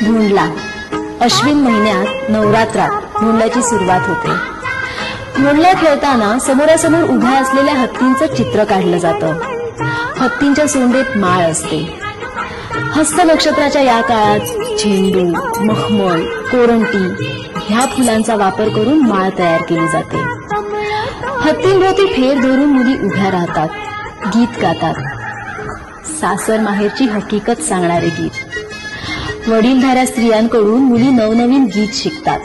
भोंडला अश्विन महिन्यात नवरात्रात भोंडल्याची सुरुवात होते। भोंडला खेळताना समोरासमोर उभ्या असलेल्या हत्तींचं चित्र काढलं जातं। हत्तींच्या सोंडेत माळ असते। हस्त नक्षत्राच्या या काळात झेंडू, मखमल, कोरंटी ह्या फुलांचा वापर करून माळ तयार केली जाते। हत्तींभोवती फेर धरून मुली उभ्या राहतात, गीत गातात। सासर माहेरची हकीकत सांगणारे गीत। वडीलधाऱ्या स्त्रियांकडून मुली नवनवीन गीत शिकतात।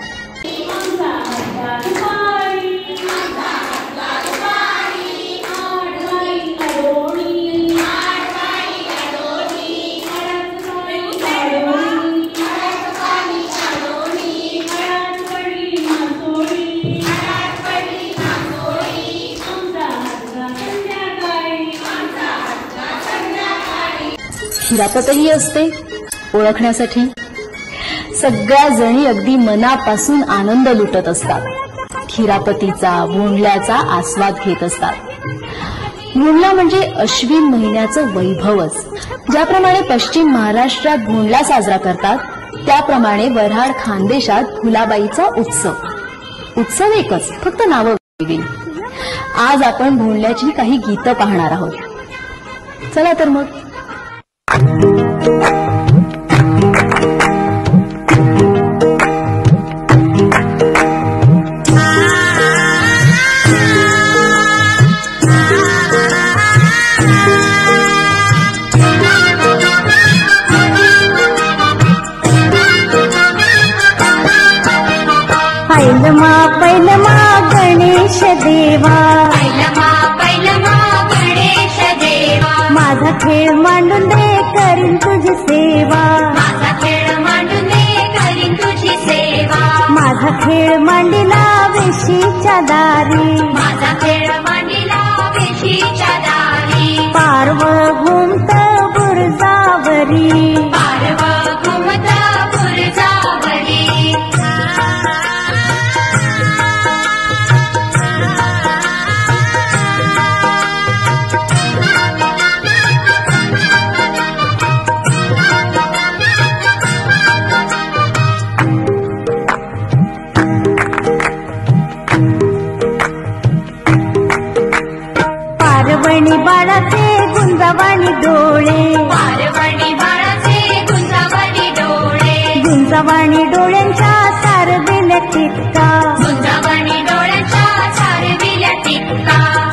खिरापतही असते ओळखण्यासाठी। सगळ्या जणी अगदी मनापासून आनंद लुटत असतात। खिरापतीचा भोंडल्याचा आस्वाद घेत असतात। भोंडला म्हणजे अश्विन महिन्याचं वैभवच। ज्याप्रमाणे पश्चिम महाराष्ट्रात भोंडला साजरा करतात, त्याप्रमाणे वऱ्हाड खानदेशात फुलाबाईचा उत्सव एकच, फक्त नावं वेगळी। आज आपण भोंडल्याची काही गीतं पाहणार आहोत। चला तर मग। पैलमा गणेश देवा, माझा खेळ मांडून दे करीन तुझी सेवा। माझा खेळ मांडिला वेशीच्या दारी, पारव घुमत बुरजावरी। पारवणी बाळाचे गुंजावाणी डोळे, गुंजावाणी डोळ्यांच्या सारविल्या टिपका,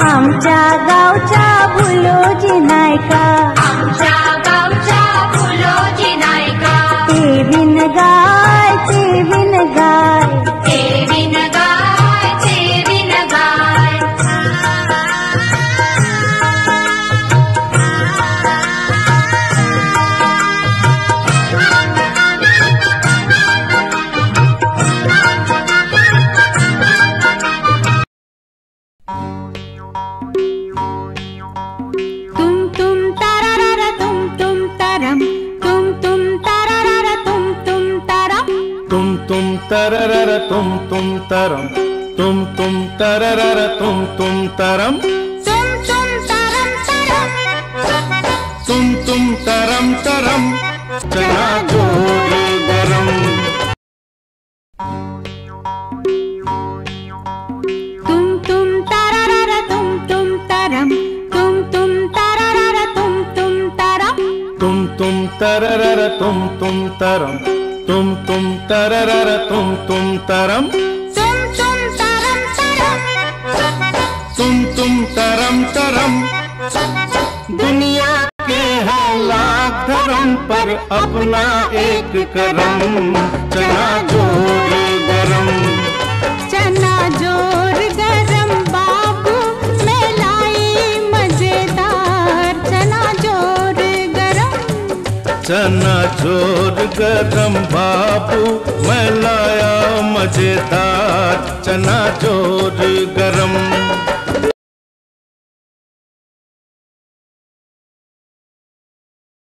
आमच्या गावच्या भुलोजी नायका, ते बिन गाय ते बिन गाय। तररर तुम तरम, तुम तररर तुम तरम, तुम तरम तरम, चना जोर गरम। तुम तररर तुम तरम, तुम तररर तुम तरम, तुम तररर तुम तरम, तुम तररर तुम तरम, तुम तरम तरम। दुनिया के है लाख धर्म पर अपना एक करम, चना जोर गरम। चना जोर गरम बाबू मैं लाई मजेदार, चना जोर गरम। चना जोर गरम बाबू मैं लाया मजेदार, चना जोर गरम।